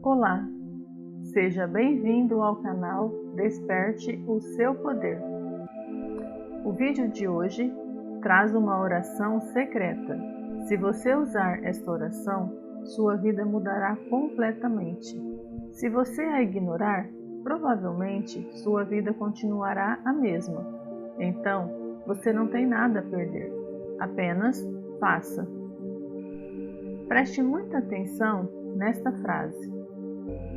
Olá, seja bem-vindo ao canal Desperte o Seu Poder. O vídeo de hoje traz uma oração secreta. Se você usar esta oração, sua vida mudará completamente. Se você a ignorar, provavelmente sua vida continuará a mesma. Então, você não tem nada a perder. Apenas faça. Preste muita atenção nesta frase.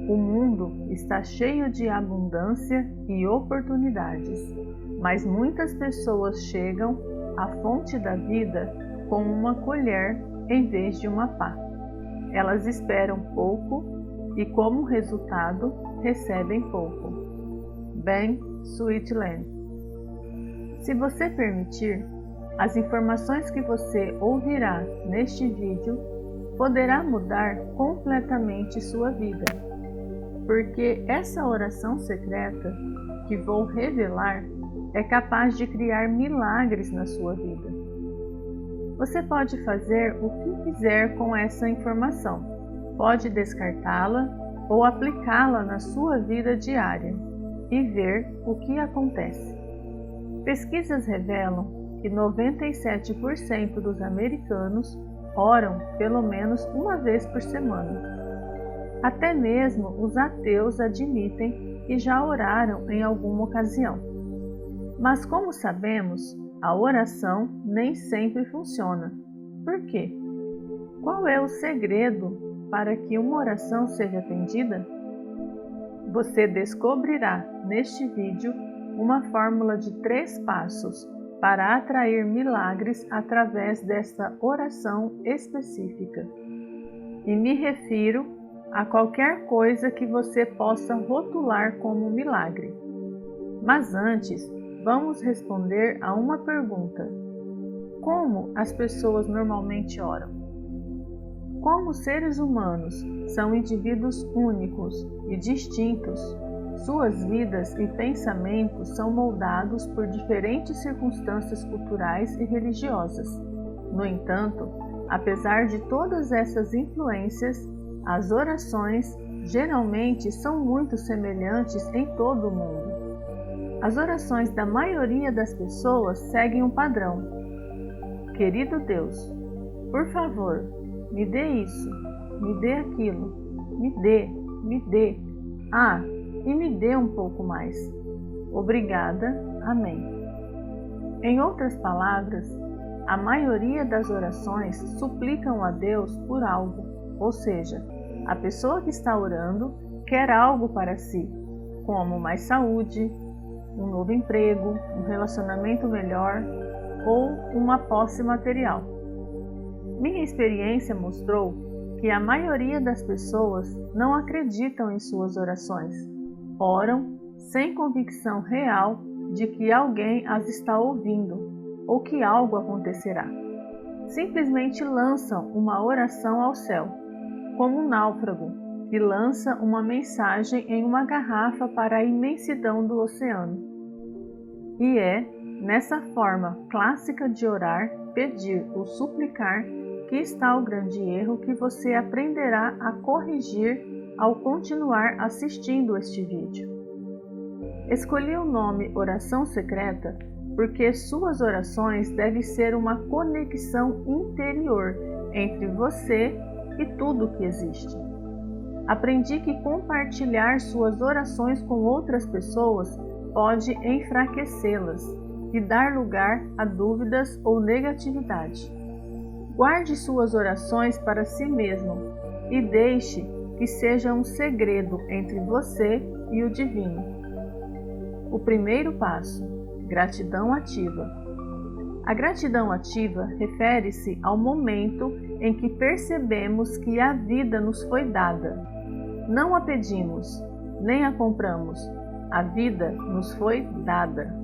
O mundo está cheio de abundância e oportunidades, mas muitas pessoas chegam à fonte da vida com uma colher em vez de uma pá. Elas esperam pouco e, como resultado, recebem pouco. Ben Sweetland. Se você permitir, as informações que você ouvirá neste vídeo poderá mudar completamente sua vida, porque essa oração secreta que vou revelar é capaz de criar milagres na sua vida. Você pode fazer o que quiser com essa informação. Pode descartá-la ou aplicá-la na sua vida diária e ver o que acontece. Pesquisas revelam que 97% dos americanos oram pelo menos uma vez por semana. Até mesmo os ateus admitem que já oraram em alguma ocasião. Mas como sabemos, a oração nem sempre funciona. Por quê? Qual é o segredo para que uma oração seja atendida? Você descobrirá neste vídeo uma fórmula de 3 passos para atrair milagres através desta oração específica. E me refiro a qualquer coisa que você possa rotular como milagre. Mas antes, vamos responder a uma pergunta. Como as pessoas normalmente oram? Como seres humanos são indivíduos únicos e distintos, suas vidas e pensamentos são moldados por diferentes circunstâncias culturais e religiosas. No entanto, apesar de todas essas influências, as orações geralmente são muito semelhantes em todo o mundo. As orações da maioria das pessoas seguem um padrão. Querido Deus, por favor, me dê isso, me dê aquilo, me dê. E me dê um pouco mais. Obrigada. Amém. Em outras palavras, a maioria das orações suplicam a Deus por algo, ou seja, a pessoa que está orando quer algo para si, como mais saúde, um novo emprego, um relacionamento melhor ou uma posse material. Minha experiência mostrou que a maioria das pessoas não acreditam em suas orações. Oram sem convicção real de que alguém as está ouvindo ou que algo acontecerá. Simplesmente lançam uma oração ao céu, como um náufrago que lança uma mensagem em uma garrafa para a imensidão do oceano. E é nessa forma clássica de orar, pedir ou suplicar que está o grande erro que você aprenderá a corrigir ao continuar assistindo este vídeo. Escolhi o nome Oração Secreta porque suas orações devem ser uma conexão interior entre você e tudo que existe. Aprendi que compartilhar suas orações com outras pessoas pode enfraquecê-las e dar lugar a dúvidas ou negatividade. Guarde suas orações para si mesmo e deixe que seja um segredo entre você e o divino. O primeiro passo: gratidão ativa. A gratidão ativa refere-se ao momento em que percebemos que a vida nos foi dada. Não a pedimos, nem a compramos. A vida nos foi dada.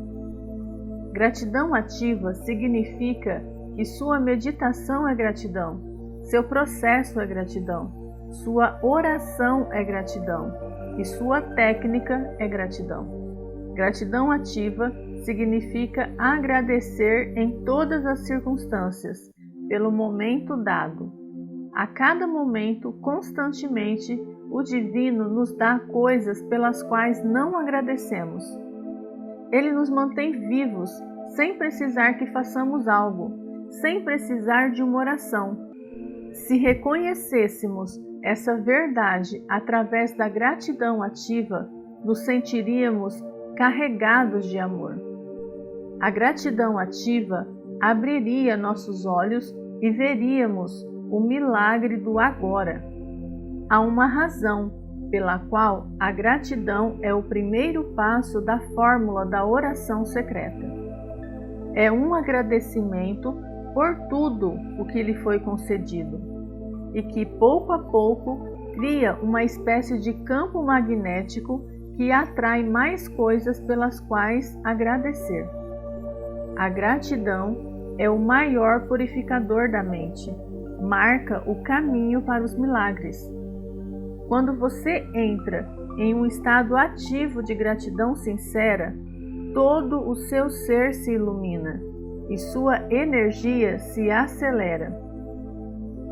Gratidão ativa significa que sua meditação é gratidão, seu processo é gratidão, sua oração é gratidão e sua técnica é gratidão. Gratidão ativa significa agradecer em todas as circunstâncias, pelo momento dado. A cada momento, constantemente, o Divino nos dá coisas pelas quais não agradecemos. Ele nos mantém vivos, sem precisar que façamos algo, sem precisar de uma oração. Se reconhecêssemos essa verdade através da gratidão ativa, nos sentiríamos carregados de amor. A gratidão ativa abriria nossos olhos e veríamos o milagre do agora. Há uma razão pela qual a gratidão é o primeiro passo da fórmula da oração secreta. É um agradecimento por tudo o que lhe foi concedido e que, pouco a pouco, cria uma espécie de campo magnético que atrai mais coisas pelas quais agradecer. A gratidão é o maior purificador da mente, marca o caminho para os milagres. Quando você entra em um estado ativo de gratidão sincera, todo o seu ser se ilumina e sua energia se acelera.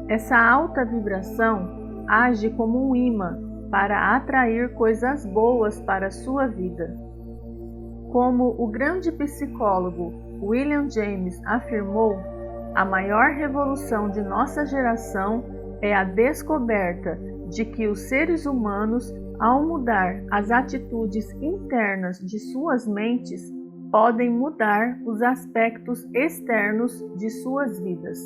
Essa alta vibração age como um imã para atrair coisas boas para a sua vida. Como o grande psicólogo William James afirmou, a maior revolução de nossa geração é a descoberta de que os seres humanos, ao mudar as atitudes internas de suas mentes, podem mudar os aspectos externos de suas vidas.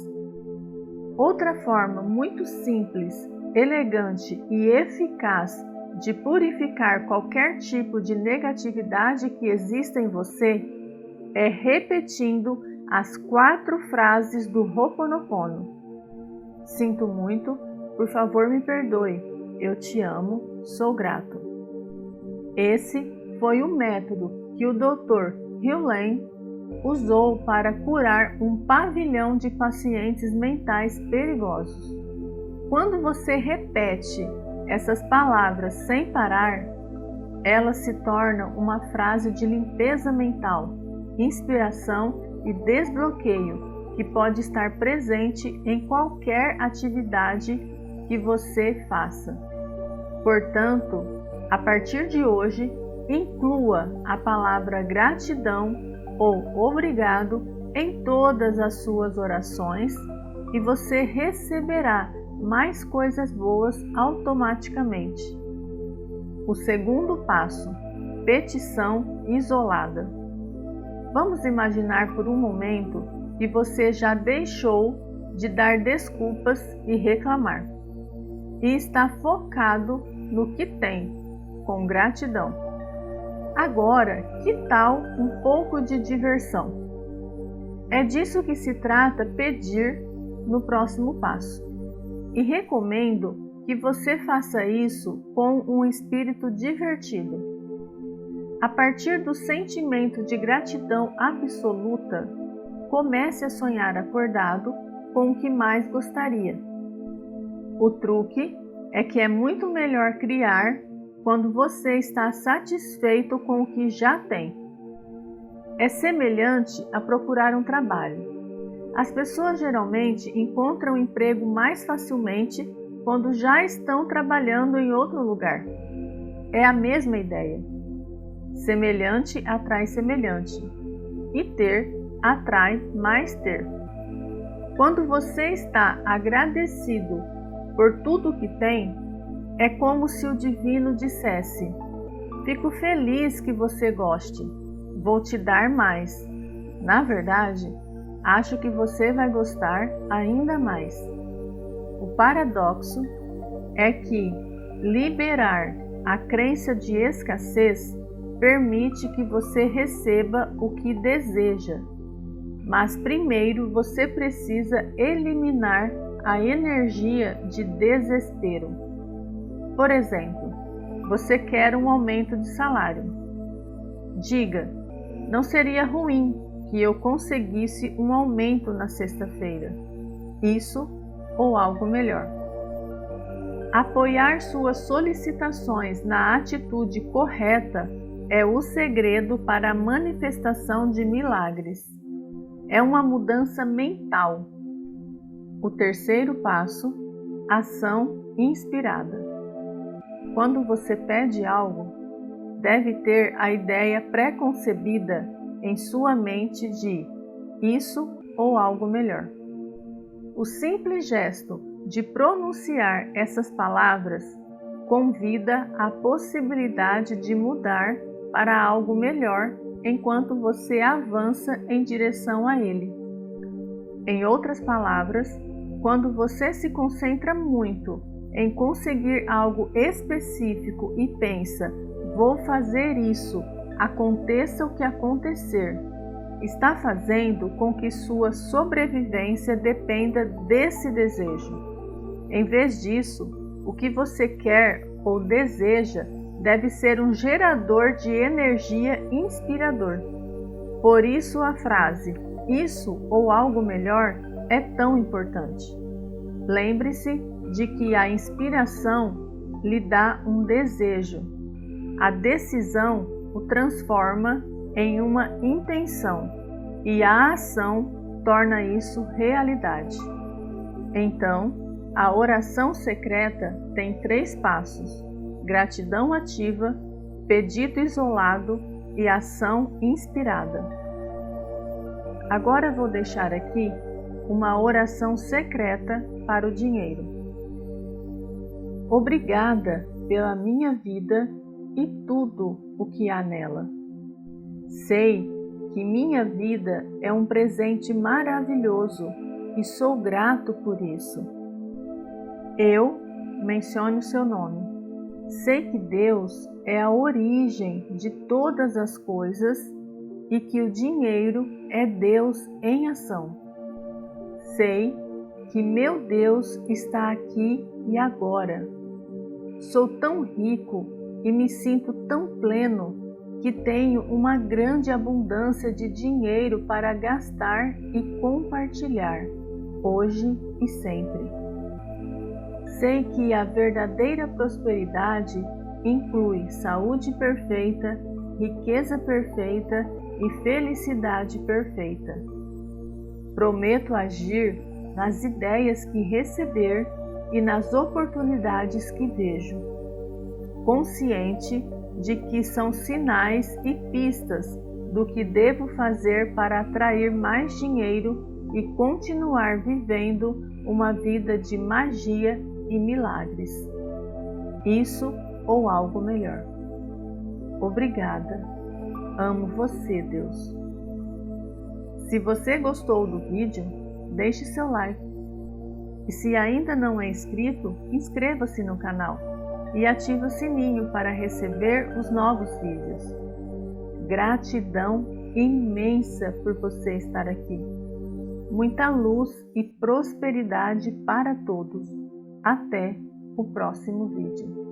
Outra forma muito simples, elegante e eficaz de purificar qualquer tipo de negatividade que exista em você é repetindo as 4 frases do Ho'oponopono. Sinto muito, por favor me perdoe, eu te amo, sou grato. Esse foi o método que o Dr. Heal Len usou para curar um pavilhão de pacientes mentais perigosos. Quando você repete essas palavras sem parar, elas se tornam uma frase de limpeza mental, inspiração e desbloqueio que pode estar presente em qualquer atividade que você faça. Portanto, a partir de hoje, inclua a palavra gratidão ou obrigado em todas as suas orações e você receberá mais coisas boas automaticamente. O segundo passo: petição isolada. Vamos imaginar por um momento que você já deixou de dar desculpas e reclamar e está focado no que tem, com gratidão. Agora, que tal um pouco de diversão? É disso que se trata pedir no próximo passo. E recomendo que você faça isso com um espírito divertido. A partir do sentimento de gratidão absoluta, comece a sonhar acordado com o que mais gostaria. O truque é que é muito melhor criar quando você está satisfeito com o que já tem. É semelhante a procurar um trabalho. As pessoas geralmente encontram emprego mais facilmente quando já estão trabalhando em outro lugar. É a mesma ideia. Semelhante atrai semelhante, e ter atrai mais ter. Quando você está agradecido por tudo que tem, é como se o Divino dissesse: fico feliz que você goste, vou te dar mais. Na verdade, acho que você vai gostar ainda mais. O paradoxo é que liberar a crença de escassez permite que você receba o que deseja. Mas primeiro você precisa eliminar a energia de desespero. Por exemplo, você quer um aumento de salário. Diga: não seria ruim que eu conseguisse um aumento na sexta-feira. Isso ou algo melhor. Apoiar suas solicitações na atitude correta é o segredo para a manifestação de milagres. É uma mudança mental. O terceiro passo: Ação inspirada. Quando você pede algo, deve ter a ideia pré-concebida em sua mente de isso ou algo melhor. O simples gesto de pronunciar essas palavras convida a possibilidade de mudar para algo melhor enquanto você avança em direção a ele. Em outras palavras, quando você se concentra muito em conseguir algo específico e pensa, vou fazer isso, aconteça o que acontecer, está fazendo com que sua sobrevivência dependa desse desejo. Em vez disso, o que você quer ou deseja deve ser um gerador de energia inspirador. Por isso a frase, isso ou algo melhor, é tão importante. Lembre-se de que a inspiração lhe dá um desejo. A decisão o transforma em uma intenção e a ação torna isso realidade. Então, a oração secreta tem 3 passos: gratidão ativa, pedido isolado e ação inspirada. Agora vou deixar aqui uma oração secreta para o dinheiro. Obrigada pela minha vida e tudo o que há nela. Sei que minha vida é um presente maravilhoso e sou grato por isso. Eu menciono seu nome. Sei que Deus é a origem de todas as coisas e que o dinheiro é Deus em ação. Sei que meu Deus está aqui e agora. Sou tão rico e me sinto tão pleno que tenho uma grande abundância de dinheiro para gastar e compartilhar, hoje e sempre. Sei que a verdadeira prosperidade inclui saúde perfeita, riqueza perfeita e felicidade perfeita. Prometo agir nas ideias que receber e nas oportunidades que vejo, consciente de que são sinais e pistas do que devo fazer para atrair mais dinheiro e continuar vivendo uma vida de magia e milagres. Isso ou algo melhor. Obrigada. Amo você, Deus. Se você gostou do vídeo, deixe seu like. E se ainda não é inscrito, inscreva-se no canal e ative o sininho para receber os novos vídeos. Gratidão imensa por você estar aqui. Muita luz e prosperidade para todos. Até o próximo vídeo.